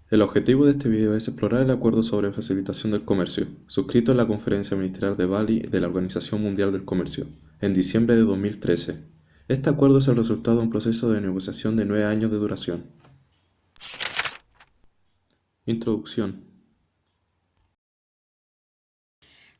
El objetivo de este video es explorar el Acuerdo sobre Facilitación del Comercio, suscrito en la Conferencia Ministerial de Bali de la Organización Mundial del Comercio, en diciembre de 2013. Este acuerdo es el resultado de un proceso de negociación de 9 años de duración. Introducción.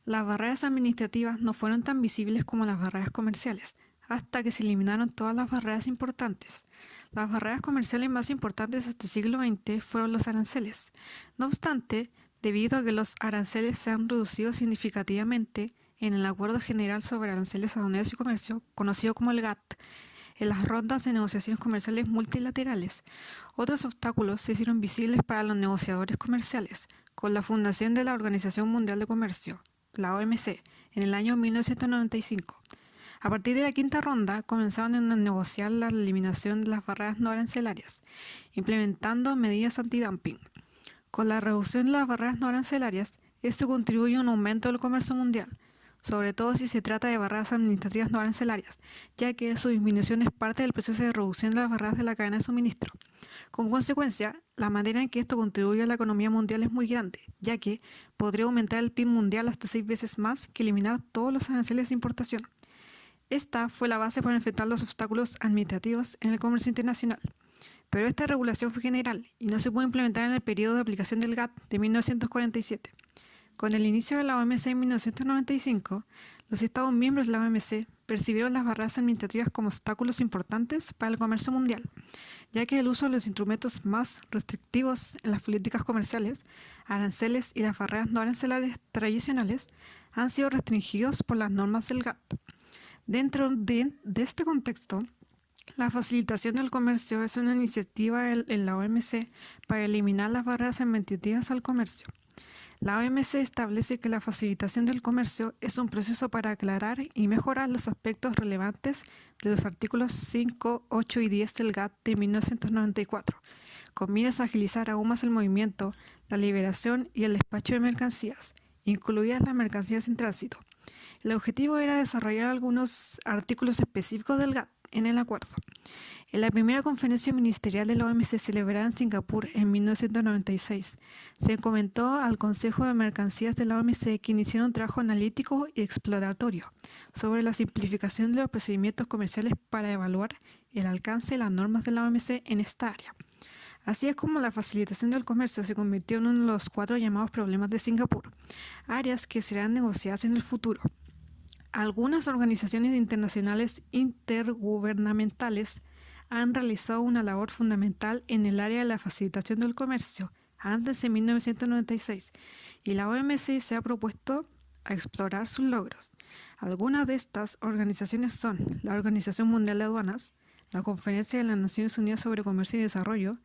Las barreras administrativas no fueron tan visibles como las barreras comerciales, hasta que se eliminaron todas las barreras importantes. Las barreras comerciales más importantes hasta el siglo XX fueron los aranceles. No obstante, debido a que los aranceles se han reducido significativamente en el Acuerdo General sobre Aranceles Aduaneros y Comercio, conocido como el GATT, en las rondas de negociaciones comerciales multilaterales, otros obstáculos se hicieron visibles para los negociadores comerciales, con la fundación de la Organización Mundial de Comercio, la OMC, en el año 1995. A partir de la quinta ronda, comenzaron a negociar la eliminación de las barreras no arancelarias, implementando medidas antidumping. Con la reducción de las barreras no arancelarias, esto contribuye a un aumento del comercio mundial, sobre todo si se trata de barreras administrativas no arancelarias, ya que su disminución es parte del proceso de reducción de las barreras de la cadena de suministro. Como consecuencia, la manera en que esto contribuye a la economía mundial es muy grande, ya que podría aumentar el PIB mundial hasta 6 veces más que eliminar todos los aranceles de importación. Esta fue la base para enfrentar los obstáculos administrativos en el comercio internacional. Pero esta regulación fue general y no se pudo implementar en el periodo de aplicación del GATT de 1947. Con el inicio de la OMC en 1995, los Estados miembros de la OMC percibieron las barreras administrativas como obstáculos importantes para el comercio mundial, ya que el uso de los instrumentos más restrictivos en las políticas comerciales, aranceles y las barreras no arancelarias tradicionales, han sido restringidos por las normas del GATT. Dentro de este contexto, la facilitación del comercio es una iniciativa en la OMC para eliminar las barreras administrativas al comercio. La OMC establece que la facilitación del comercio es un proceso para aclarar y mejorar los aspectos relevantes de los artículos 5, 8 y 10 del GATT de 1994, con miras a agilizar aún más el movimiento, la liberación y el despacho de mercancías, incluidas las mercancías en tránsito. El objetivo era desarrollar algunos artículos específicos del GATT en el acuerdo. En la primera conferencia ministerial de la OMC celebrada en Singapur en 1996, se comentó al Consejo de Mercancías de la OMC que iniciara un trabajo analítico y exploratorio sobre la simplificación de los procedimientos comerciales para evaluar el alcance de las normas de la OMC en esta área. Así es como la facilitación del comercio se convirtió en uno de los 4 llamados problemas de Singapur, áreas que serán negociadas en el futuro. Algunas organizaciones internacionales intergubernamentales han realizado una labor fundamental en el área de la facilitación del comercio antes de 1996 y la OMC se ha propuesto a explorar sus logros. Algunas de estas organizaciones son la Organización Mundial de Aduanas, la Conferencia de las Naciones Unidas sobre Comercio y Desarrollo,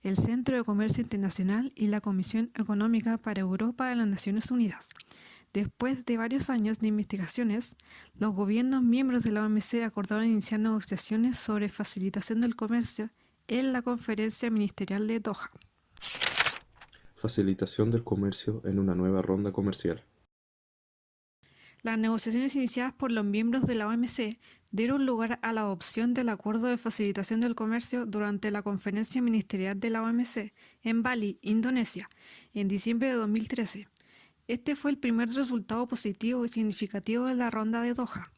el Centro de Comercio Internacional y la Comisión Económica para Europa de las Naciones Unidas. Después de varios años de investigaciones, los gobiernos miembros de la OMC acordaron iniciar negociaciones sobre facilitación del comercio en la Conferencia Ministerial de Doha. Facilitación del comercio en una nueva ronda comercial. Las negociaciones iniciadas por los miembros de la OMC dieron lugar a la adopción del Acuerdo de Facilitación del Comercio durante la Conferencia Ministerial de la OMC en Bali, Indonesia, en diciembre de 2013. Este fue el primer resultado positivo y significativo de la ronda de Doha.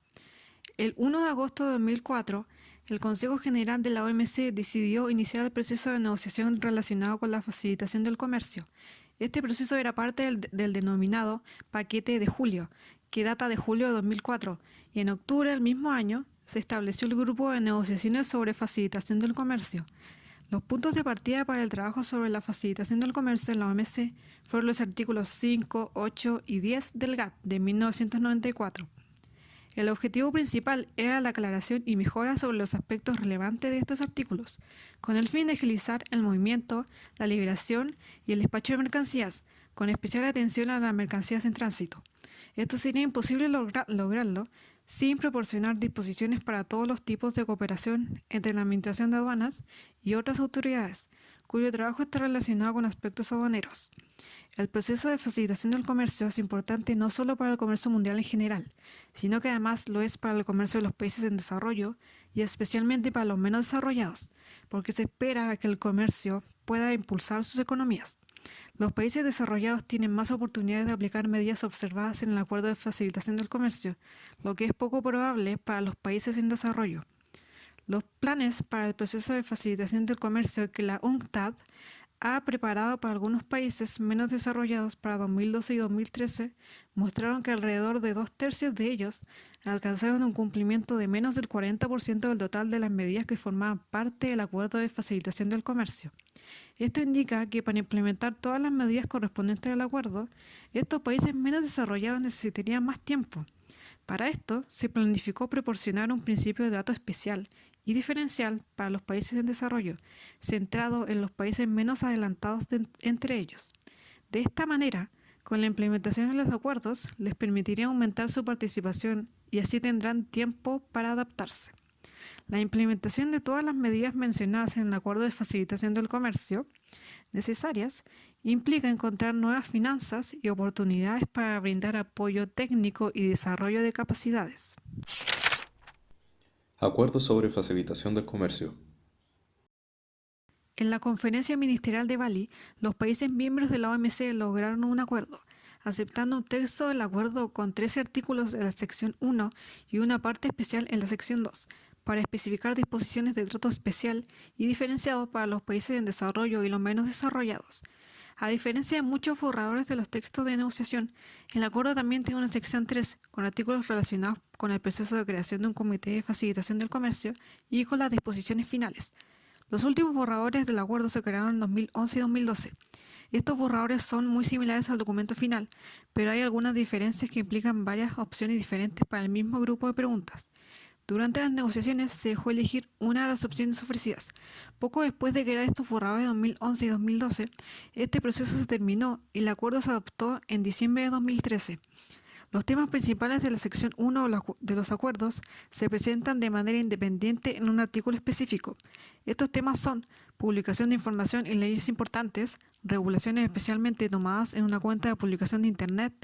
El 1 de agosto de 2004, el Consejo General de la OMC decidió iniciar el proceso de negociación relacionado con la facilitación del comercio. Este proceso era parte del denominado Paquete de Julio, que data de julio de 2004, y en octubre del mismo año se estableció el Grupo de Negociaciones sobre Facilitación del Comercio. Los puntos de partida para el trabajo sobre la facilitación del comercio en la OMC fueron los artículos 5, 8 y 10 del GATT de 1994. El objetivo principal era la aclaración y mejora sobre los aspectos relevantes de estos artículos, con el fin de agilizar el movimiento, la liberación y el despacho de mercancías, con especial atención a las mercancías en tránsito. Esto sería imposible lograrlo sin proporcionar disposiciones para todos los tipos de cooperación entre la Administración de Aduanas y otras autoridades, cuyo trabajo está relacionado con aspectos aduaneros. El proceso de facilitación del comercio es importante no solo para el comercio mundial en general, sino que además lo es para el comercio de los países en desarrollo y especialmente para los menos desarrollados, porque se espera que el comercio pueda impulsar sus economías. Los países desarrollados tienen más oportunidades de aplicar medidas observadas en el Acuerdo de Facilitación del Comercio, lo que es poco probable para los países en desarrollo. Los planes para el proceso de facilitación del comercio que la UNCTAD ha preparado para algunos países menos desarrollados para 2012 y 2013 mostraron que alrededor de 2/3 de ellos alcanzaron un cumplimiento de menos del 40% del total de las medidas que formaban parte del Acuerdo de Facilitación del Comercio. Esto indica que para implementar todas las medidas correspondientes al acuerdo, estos países menos desarrollados necesitarían más tiempo. Para esto, se planificó proporcionar un principio de trato especial y diferencial para los países en desarrollo, centrado en los países menos adelantados entre ellos. De esta manera, con la implementación de los acuerdos, les permitiría aumentar su participación y así tendrán tiempo para adaptarse. La implementación de todas las medidas mencionadas en el Acuerdo de Facilitación del Comercio necesarias implica encontrar nuevas finanzas y oportunidades para brindar apoyo técnico y desarrollo de capacidades. Acuerdo sobre facilitación del comercio. En la conferencia ministerial de Bali, los países miembros de la OMC lograron un acuerdo, aceptando un texto del acuerdo con 13 artículos de la sección 1 y una parte especial en la sección 2, para especificar disposiciones de trato especial y diferenciado para los países en desarrollo y los menos desarrollados. A diferencia de muchos borradores de los textos de negociación, el acuerdo también tiene una sección 3 con artículos relacionados con el proceso de creación de un comité de facilitación del comercio y con las disposiciones finales. Los últimos borradores del acuerdo se crearon en 2011 y 2012. Estos borradores son muy similares al documento final, pero hay algunas diferencias que implican varias opciones diferentes para el mismo grupo de preguntas. Durante las negociaciones se dejó elegir una de las opciones ofrecidas. Poco después de crear estos borradores de 2011 y 2012, este proceso se terminó y el acuerdo se adoptó en diciembre de 2013. Los temas principales de la sección 1 de los acuerdos se presentan de manera independiente en un artículo específico. Estos temas son publicación de información y leyes importantes, regulaciones especialmente tomadas en una cuenta de publicación de Internet,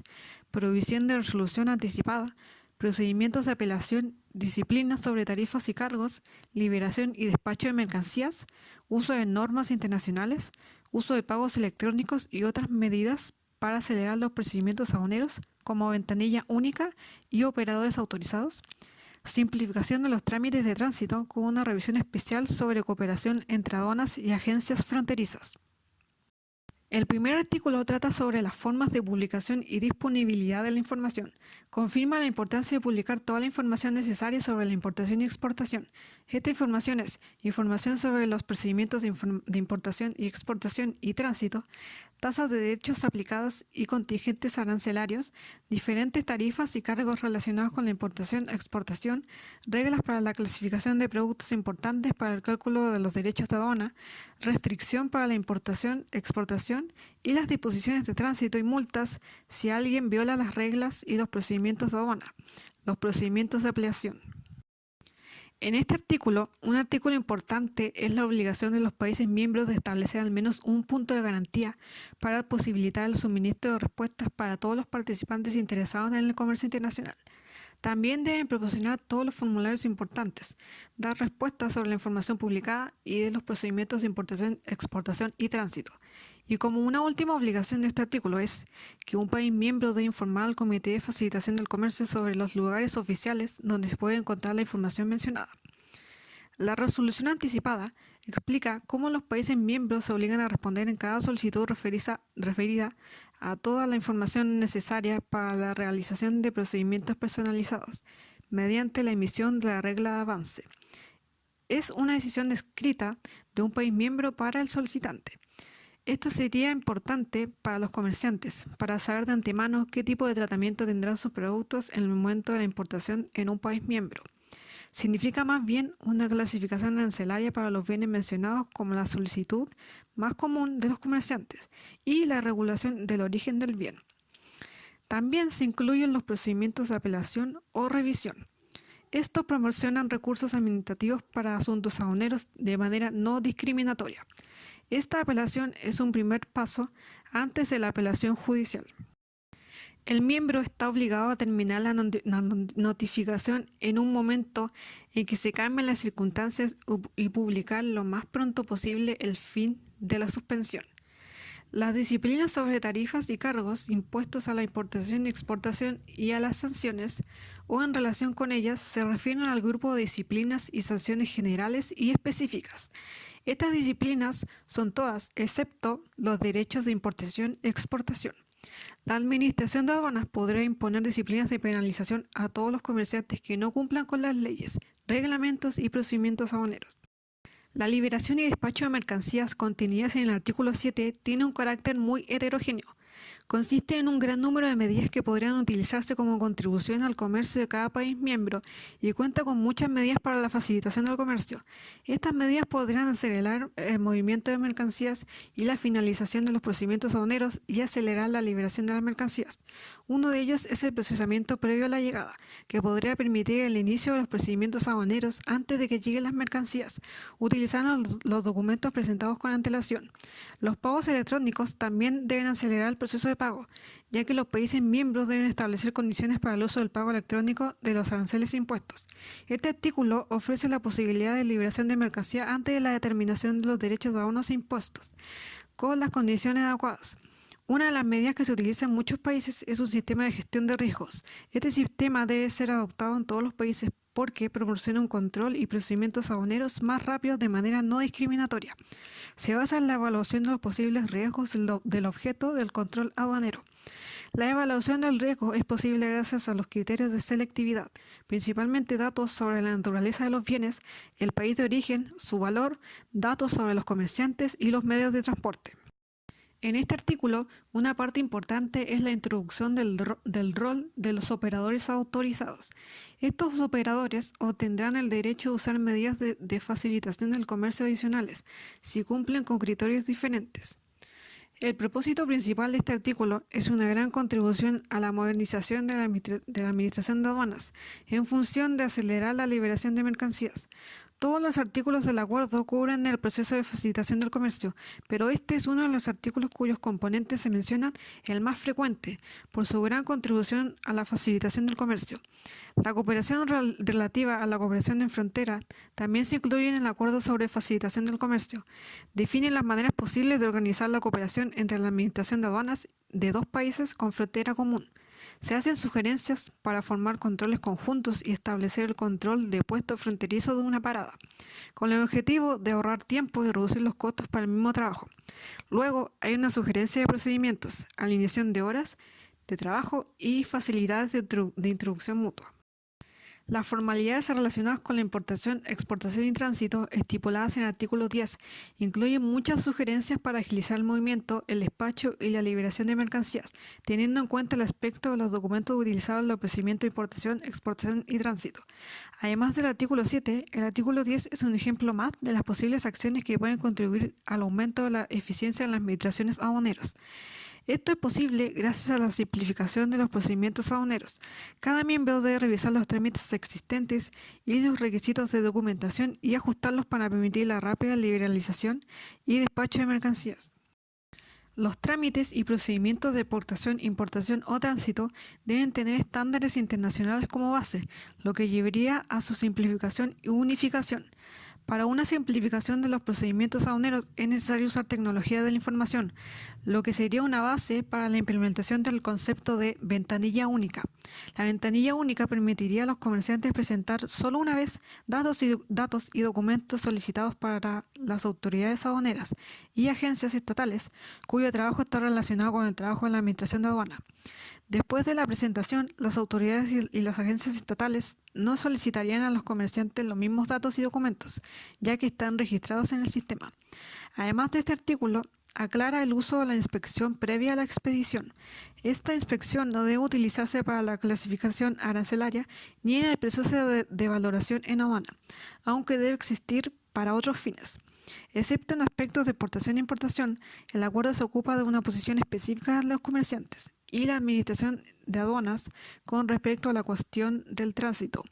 provisión de resolución anticipada, procedimientos de apelación, disciplinas sobre tarifas y cargos, liberación y despacho de mercancías, uso de normas internacionales, uso de pagos electrónicos y otras medidas para acelerar los procedimientos aduaneros como ventanilla única y operadores autorizados, simplificación de los trámites de tránsito con una revisión especial sobre cooperación entre aduanas y agencias fronterizas. El primer artículo trata sobre las formas de publicación y disponibilidad de la información. Confirma la importancia de publicar toda la información necesaria sobre la importación y exportación. Esta información es información sobre los procedimientos de importación y exportación y tránsito, tasas de derechos aplicadas y contingentes arancelarios, diferentes tarifas y cargos relacionados con la importación e exportación, reglas para la clasificación de productos importantes para el cálculo de los derechos de aduana, restricción para la importación, exportación y las disposiciones de tránsito y multas si alguien viola las reglas y los procedimientos de aduana, los procedimientos de apelación. En este artículo, un artículo importante es la obligación de los países miembros de establecer al menos un punto de garantía para posibilitar el suministro de respuestas para todos los participantes interesados en el comercio internacional. También deben proporcionar todos los formularios importantes, dar respuestas sobre la información publicada y de los procedimientos de importación, exportación y tránsito. Y como una última obligación de este artículo es que un país miembro debe informar al Comité de Facilitación del Comercio sobre los lugares oficiales donde se puede encontrar la información mencionada. La resolución anticipada explica cómo los países miembros se obligan a responder en cada solicitud referida a toda la información necesaria para la realización de procedimientos personalizados, mediante la emisión de la regla de avance. Es una decisión escrita de un país miembro para el solicitante. Esto sería importante para los comerciantes, para saber de antemano qué tipo de tratamiento tendrán sus productos en el momento de la importación en un país miembro. Significa más bien una clasificación arancelaria para los bienes mencionados como la solicitud más común de los comerciantes y la regulación del origen del bien. También se incluyen los procedimientos de apelación o revisión. Estos proporcionan recursos administrativos para asuntos aduaneros de manera no discriminatoria. Esta apelación es un primer paso antes de la apelación judicial. El miembro está obligado a terminar la notificación en un momento en que se cambien las circunstancias y publicar lo más pronto posible el fin de la suspensión. Las disciplinas sobre tarifas y cargos, impuestos a la importación y exportación y a las sanciones, o en relación con ellas, se refieren al grupo de disciplinas y sanciones generales y específicas. Estas disciplinas son todas, excepto los derechos de importación y exportación. La Administración de Aduanas podrá imponer disciplinas de penalización a todos los comerciantes que no cumplan con las leyes, reglamentos y procedimientos aduaneros. La liberación y despacho de mercancías contenidas en el artículo 7 tiene un carácter muy heterogéneo. Consiste en un gran número de medidas que podrían utilizarse como contribución al comercio de cada país miembro y cuenta con muchas medidas para la facilitación del comercio. Estas medidas podrían acelerar el movimiento de mercancías y la finalización de los procedimientos aduaneros y acelerar la liberación de las mercancías. Uno de ellos es el procesamiento previo a la llegada, que podría permitir el inicio de los procedimientos aduaneros antes de que lleguen las mercancías, utilizando los documentos presentados con antelación. Los pagos electrónicos también deben acelerar el proceso de pago, ya que los países miembros deben establecer condiciones para el uso del pago electrónico de los aranceles e impuestos. Este artículo ofrece la posibilidad de liberación de mercancía antes de la determinación de los derechos de aduanas e impuestos, con las condiciones adecuadas. Una de las medidas que se utiliza en muchos países es un sistema de gestión de riesgos. Este sistema debe ser adoptado en todos los países porque proporciona un control y procedimientos aduaneros más rápidos de manera no discriminatoria. Se basa en la evaluación de los posibles riesgos del objeto del control aduanero. La evaluación del riesgo es posible gracias a los criterios de selectividad, principalmente datos sobre la naturaleza de los bienes, el país de origen, su valor, datos sobre los comerciantes y los medios de transporte. En este artículo, una parte importante es la introducción del rol de los operadores autorizados. Estos operadores obtendrán el derecho de usar medidas de facilitación del comercio adicionales, si cumplen con criterios diferentes. El propósito principal de este artículo es una gran contribución a la modernización de la Administración de Aduanas, en función de acelerar la liberación de mercancías. Todos los artículos del acuerdo cubren el proceso de facilitación del comercio, pero este es uno de los artículos cuyos componentes se mencionan el más frecuente, por su gran contribución a la facilitación del comercio. La cooperación relativa a la cooperación en frontera también se incluye en el acuerdo sobre facilitación del comercio. Define las maneras posibles de organizar la cooperación entre la administración de aduanas de dos países con frontera común. Se hacen sugerencias para formar controles conjuntos y establecer el control de puesto fronterizo de una parada, con el objetivo de ahorrar tiempo y reducir los costos para el mismo trabajo. Luego, hay una sugerencia de procedimientos, alineación de horas de trabajo y facilidades de introducción mutua. Las formalidades relacionadas con la importación, exportación y tránsito, estipuladas en el artículo 10, incluyen muchas sugerencias para agilizar el movimiento, el despacho y la liberación de mercancías, teniendo en cuenta el aspecto de los documentos utilizados en los procedimientos de importación, exportación y tránsito. Además del artículo 7, el artículo 10 es un ejemplo más de las posibles acciones que pueden contribuir al aumento de la eficiencia en las administraciones aduaneras. Esto es posible gracias a la simplificación de los procedimientos aduaneros. Cada miembro debe revisar los trámites existentes y los requisitos de documentación y ajustarlos para permitir la rápida liberalización y despacho de mercancías. Los trámites y procedimientos de exportación, importación o tránsito deben tener estándares internacionales como base, lo que llevaría a su simplificación y unificación. Para una simplificación de los procedimientos aduaneros es necesario usar tecnología de la información, lo que sería una base para la implementación del concepto de ventanilla única. La ventanilla única permitiría a los comerciantes presentar solo una vez datos y documentos solicitados para las autoridades aduaneras y agencias estatales cuyo trabajo está relacionado con el trabajo de la Administración de Aduana. Después de la presentación, las autoridades y las agencias estatales no solicitarían a los comerciantes los mismos datos y documentos, ya que están registrados en el sistema. Además de este artículo, aclara el uso de la inspección previa a la expedición. Esta inspección no debe utilizarse para la clasificación arancelaria ni en el proceso de valoración en aduana, aunque debe existir para otros fines. Excepto en aspectos de exportación e importación, el acuerdo se ocupa de una posición específica de los comerciantes y la administración de aduanas con respecto a la cuestión del tránsito.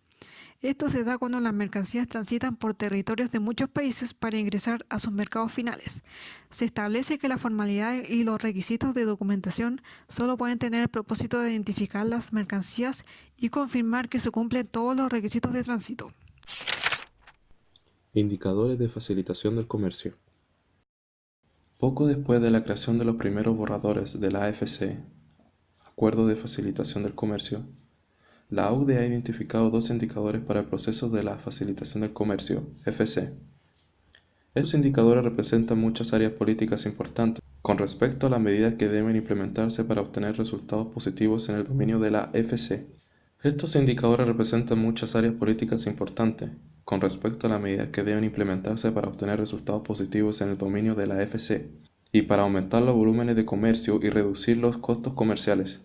Esto se da cuando las mercancías transitan por territorios de muchos países para ingresar a sus mercados finales. Se establece que la formalidad y los requisitos de documentación solo pueden tener el propósito de identificar las mercancías y confirmar que se cumplen todos los requisitos de tránsito. Indicadores de facilitación del comercio. Poco después de la creación de los primeros borradores de la AFC, Acuerdo de Facilitación del Comercio, la OCDE ha identificado dos indicadores para el proceso de la facilitación del comercio, FC. Estos indicadores representan muchas áreas políticas importantes con respecto a las medidas que deben implementarse para obtener resultados positivos en el dominio de la FC. Estos indicadores representan muchas áreas políticas importantes con respecto a las medidas que deben implementarse para obtener resultados positivos en el dominio de la FC y para aumentar los volúmenes de comercio y reducir los costos comerciales.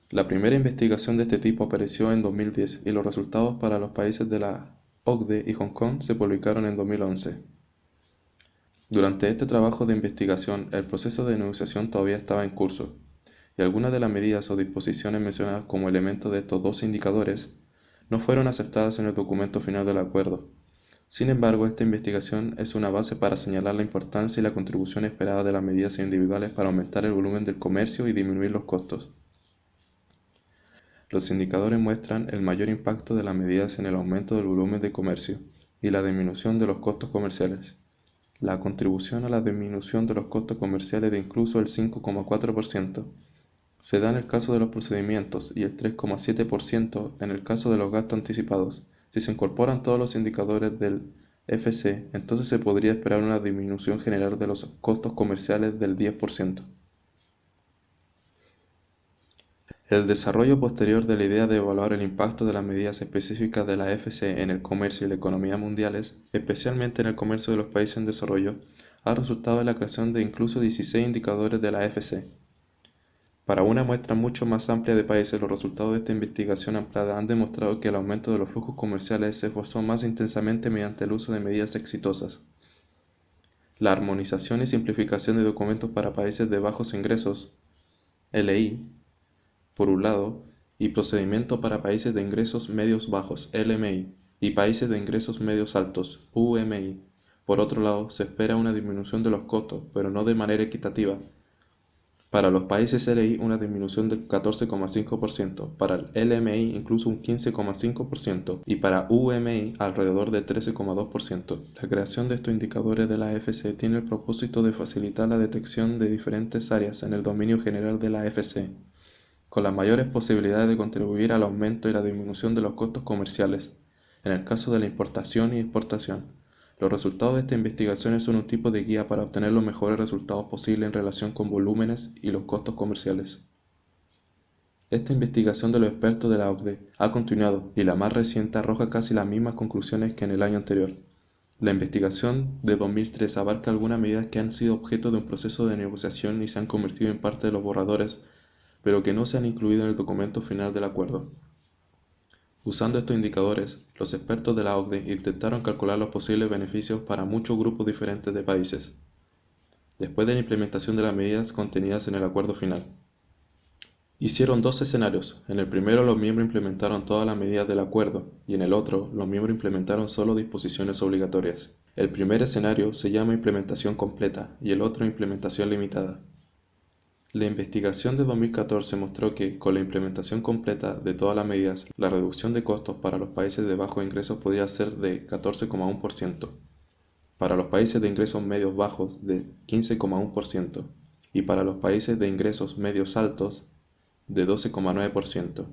La primera investigación de este tipo apareció en 2010 y los resultados para los países de la OCDE y Hong Kong se publicaron en 2011. Durante este trabajo de investigación, el proceso de negociación todavía estaba en curso, y algunas de las medidas o disposiciones mencionadas como elementos de estos dos indicadores no fueron aceptadas en el documento final del acuerdo. Sin embargo, esta investigación es una base para señalar la importancia y la contribución esperada de las medidas individuales para aumentar el volumen del comercio y disminuir los costos. Los indicadores muestran el mayor impacto de las medidas en el aumento del volumen de comercio y la disminución de los costos comerciales. La contribución a la disminución de los costos comerciales de incluso el 5,4% se da en el caso de los procedimientos y el 3,7% en el caso de los gastos anticipados. Si se incorporan todos los indicadores del FC, entonces se podría esperar una disminución general de los costos comerciales del 10%. El desarrollo posterior de la idea de evaluar el impacto de las medidas específicas de la FC en el comercio y la economía mundiales, especialmente en el comercio de los países en desarrollo, ha resultado en la creación de incluso 16 indicadores de la FC. Para una muestra mucho más amplia de países, los resultados de esta investigación ampliada han demostrado que el aumento de los flujos comerciales se esforzó más intensamente mediante el uso de medidas exitosas. La armonización y simplificación de documentos para países de bajos ingresos, LI, por un lado, y procedimiento para países de ingresos medios bajos, LMI, y países de ingresos medios altos, UMI. Por otro lado, se espera una disminución de los costos, pero no de manera equitativa. Para los países LI una disminución del 14,5%, para el LMI incluso un 15,5% y para UMI alrededor de 13,2%. La creación de estos indicadores de la AFC tiene el propósito de facilitar la detección de diferentes áreas en el dominio general de la AFC, con las mayores posibilidades de contribuir al aumento y la disminución de los costos comerciales, en el caso de la importación y exportación. Los resultados de esta investigación son un tipo de guía para obtener los mejores resultados posibles en relación con volúmenes y los costos comerciales. Esta investigación de los expertos de la OCDE ha continuado y la más reciente arroja casi las mismas conclusiones que en el año anterior. La investigación de 2003 abarca algunas medidas que han sido objeto de un proceso de negociación y se han convertido en parte de los borradores, pero que no se han incluido en el documento final del acuerdo. Usando estos indicadores, los expertos de la OCDE intentaron calcular los posibles beneficios para muchos grupos diferentes de países, después de la implementación de las medidas contenidas en el acuerdo final. Hicieron dos escenarios. En el primero, los miembros implementaron todas las medidas del acuerdo, y en el otro, los miembros implementaron solo disposiciones obligatorias. El primer escenario se llama implementación completa y el otro implementación limitada. La investigación de 2014 mostró que, con la implementación completa de todas las medidas, la reducción de costos para los países de bajos ingresos podía ser de 14,1%, para los países de ingresos medios bajos de 15,1% y para los países de ingresos medios altos de 12,9%.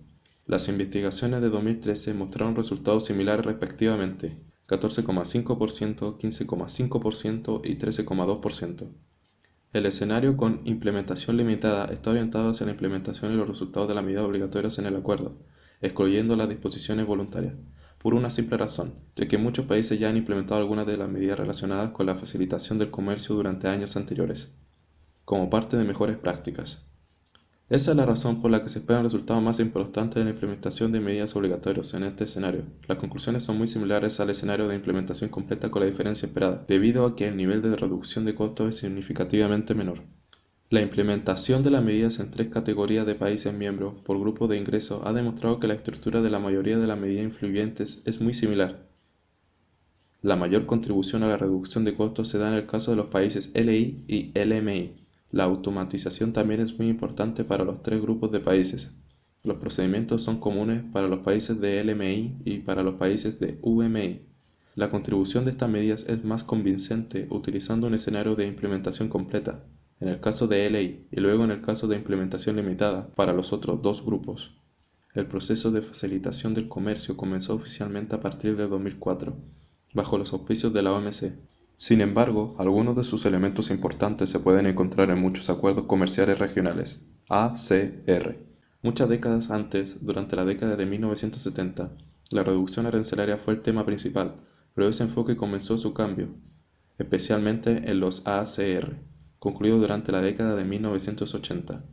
Las investigaciones de 2013 mostraron resultados similares respectivamente, 14,5%, 15,5% y 13,2%. El escenario con implementación limitada está orientado hacia la implementación y los resultados de las medidas obligatorias en el acuerdo, excluyendo las disposiciones voluntarias, por una simple razón, ya que muchos países ya han implementado algunas de las medidas relacionadas con la facilitación del comercio durante años anteriores, como parte de mejores prácticas. Esa es la razón por la que se esperan resultados más importantes en la implementación de medidas obligatorias en este escenario. Las conclusiones son muy similares al escenario de implementación completa con la diferencia esperada, debido a que el nivel de reducción de costos es significativamente menor. La implementación de las medidas en tres categorías de países miembros por grupo de ingresos ha demostrado que la estructura de la mayoría de las medidas influyentes es muy similar. La mayor contribución a la reducción de costos se da en el caso de los países LI y LMI. La automatización también es muy importante para los tres grupos de países. Los procedimientos son comunes para los países de LMI y para los países de UMI. La contribución de estas medidas es más convincente utilizando un escenario de implementación completa, en el caso de LI, y luego en el caso de implementación limitada para los otros dos grupos. El proceso de facilitación del comercio comenzó oficialmente a partir de 2004, bajo los auspicios de la OMC. Sin embargo, algunos de sus elementos importantes se pueden encontrar en muchos acuerdos comerciales regionales, ACR. Muchas décadas antes, durante la década de 1970, la reducción arancelaria fue el tema principal, pero ese enfoque comenzó su cambio, especialmente en los ACR, concluido durante la década de 1980.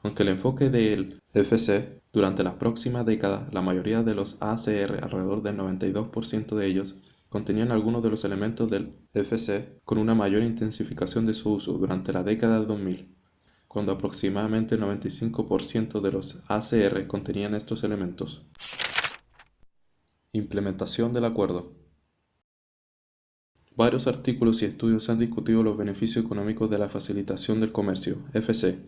Aunque el enfoque del FC durante las próximas décadas, la mayoría de los ACR, alrededor del 92% de ellos, contenían algunos de los elementos del FC con una mayor intensificación de su uso durante la década del 2000, cuando aproximadamente el 95% de los ACR contenían estos elementos. Implementación del acuerdo. Varios artículos y estudios han discutido los beneficios económicos de la facilitación del comercio, FC.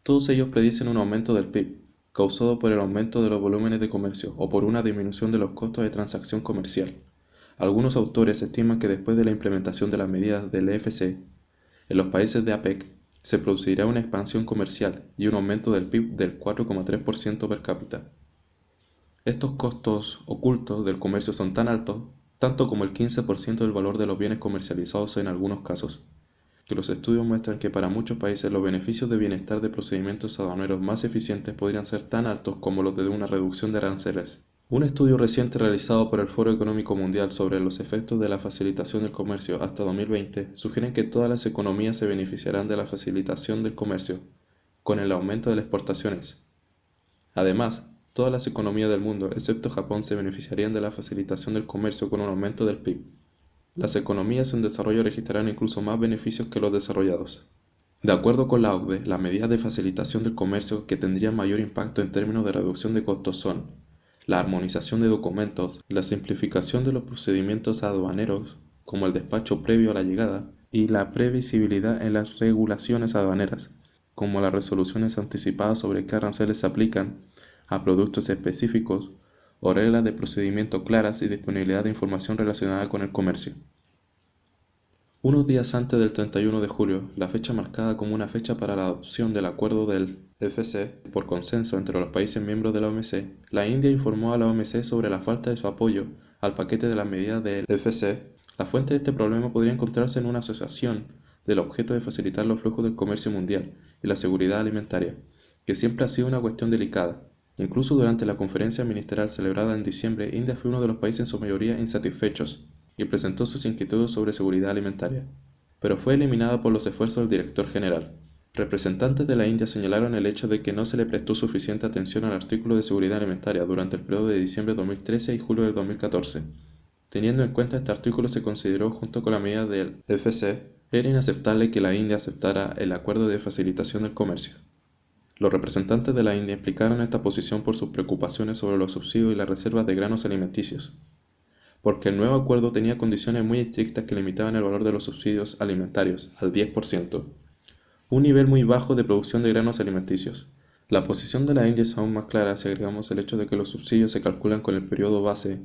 Todos ellos predicen un aumento del PIB, causado por el aumento de los volúmenes de comercio o por una disminución de los costos de transacción comercial. Algunos autores estiman que después de la implementación de las medidas del EFC, en los países de APEC, se producirá una expansión comercial y un aumento del PIB del 4,3% per cápita. Estos costos ocultos del comercio son tan altos, tanto como el 15% del valor de los bienes comercializados en algunos casos, que los estudios muestran que para muchos países los beneficios de bienestar de procedimientos aduaneros más eficientes podrían ser tan altos como los de una reducción de aranceles. Un estudio reciente realizado por el Foro Económico Mundial sobre los efectos de la facilitación del comercio hasta 2020 sugiere que todas las economías se beneficiarán de la facilitación del comercio, con el aumento de las exportaciones. Además, todas las economías del mundo, excepto Japón, se beneficiarían de la facilitación del comercio con un aumento del PIB. Las economías en desarrollo registrarán incluso más beneficios que los desarrollados. De acuerdo con la OCDE, las medidas de facilitación del comercio que tendrían mayor impacto en términos de reducción de costos son la armonización de documentos, la simplificación de los procedimientos aduaneros, como el despacho previo a la llegada, y la previsibilidad en las regulaciones aduaneras, como las resoluciones anticipadas sobre qué aranceles se aplican a productos específicos o reglas de procedimiento claras y disponibilidad de información relacionada con el comercio. Unos días antes del 31 de julio, la fecha marcada como una fecha para la adopción del acuerdo del FC por consenso entre los países miembros de la OMC, la India informó a la OMC sobre la falta de su apoyo al paquete de las medidas del FC. La fuente de este problema podría encontrarse en una asociación del objeto de facilitar los flujos del comercio mundial y la seguridad alimentaria, que siempre ha sido una cuestión delicada. Incluso durante la conferencia ministerial celebrada en diciembre, India fue uno de los países en su mayoría insatisfechos y presentó sus inquietudes sobre seguridad alimentaria, pero fue eliminada por los esfuerzos del director general. Representantes de la India señalaron el hecho de que no se le prestó suficiente atención al artículo de seguridad alimentaria durante el periodo de diciembre de 2013 y julio de 2014. Teniendo en cuenta este artículo, se consideró, junto con la medida del FC, era inaceptable que la India aceptara el acuerdo de facilitación del comercio. Los representantes de la India explicaron esta posición por sus preocupaciones sobre los subsidios y las reservas de granos alimenticios, porque el nuevo acuerdo tenía condiciones muy estrictas que limitaban el valor de los subsidios alimentarios al 10%, un nivel muy bajo de producción de granos alimenticios. La posición de la India es aún más clara si agregamos el hecho de que los subsidios se calculan con el periodo base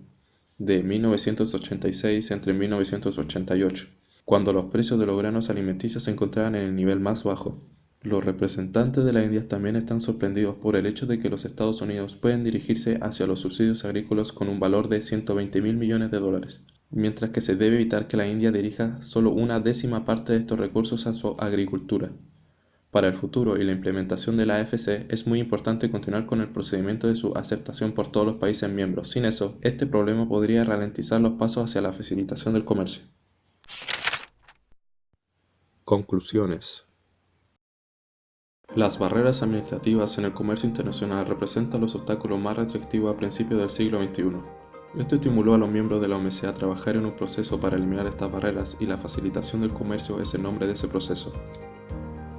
de 1986 entre 1988, cuando los precios de los granos alimenticios se encontraban en el nivel más bajo. Los representantes de la India también están sorprendidos por el hecho de que los Estados Unidos pueden dirigirse hacia los subsidios agrícolas con un valor de 120.000 millones de dólares, mientras que se debe evitar que la India dirija solo una décima parte de estos recursos a su agricultura. Para el futuro y la implementación de la AFC es muy importante continuar con el procedimiento de su aceptación por todos los países miembros. Sin eso, este problema podría ralentizar los pasos hacia la facilitación del comercio. Conclusiones. Las barreras administrativas en el comercio internacional representan los obstáculos más restrictivos a principios del siglo XXI. Esto estimuló a los miembros de la OMC a trabajar en un proceso para eliminar estas barreras y la facilitación del comercio es el nombre de ese proceso.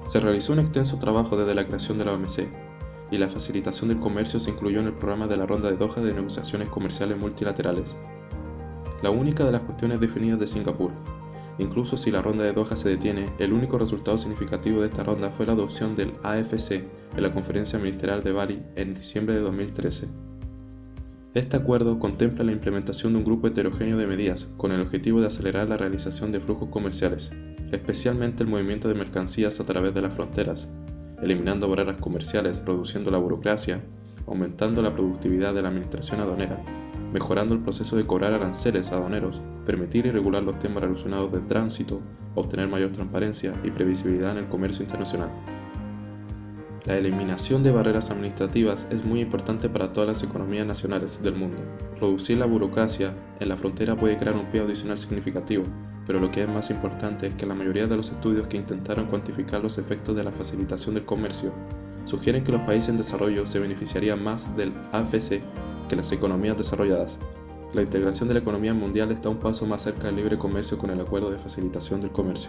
Se realizó un extenso trabajo desde la creación de la OMC y la facilitación del comercio se incluyó en el programa de la Ronda de Doha de negociaciones comerciales multilaterales, la única de las cuestiones definidas de Singapur. Incluso si la ronda de Doha se detiene, el único resultado significativo de esta ronda fue la adopción del AFC en la conferencia ministerial de Bali en diciembre de 2013. Este acuerdo contempla la implementación de un grupo heterogéneo de medidas con el objetivo de acelerar la realización de flujos comerciales, especialmente el movimiento de mercancías a través de las fronteras, eliminando barreras comerciales, reduciendo la burocracia, aumentando la productividad de la administración aduanera, mejorando el proceso de cobrar aranceles aduaneros, permitir y regular los temas relacionados de tránsito, obtener mayor transparencia y previsibilidad en el comercio internacional. La eliminación de barreras administrativas es muy importante para todas las economías nacionales del mundo. Reducir la burocracia en la frontera puede crear un PIB adicional significativo, pero lo que es más importante es que la mayoría de los estudios que intentaron cuantificar los efectos de la facilitación del comercio sugieren que los países en desarrollo se beneficiarían más del AFC que las economías desarrolladas. La integración de la economía mundial está un paso más cerca del libre comercio con el Acuerdo de Facilitación del Comercio.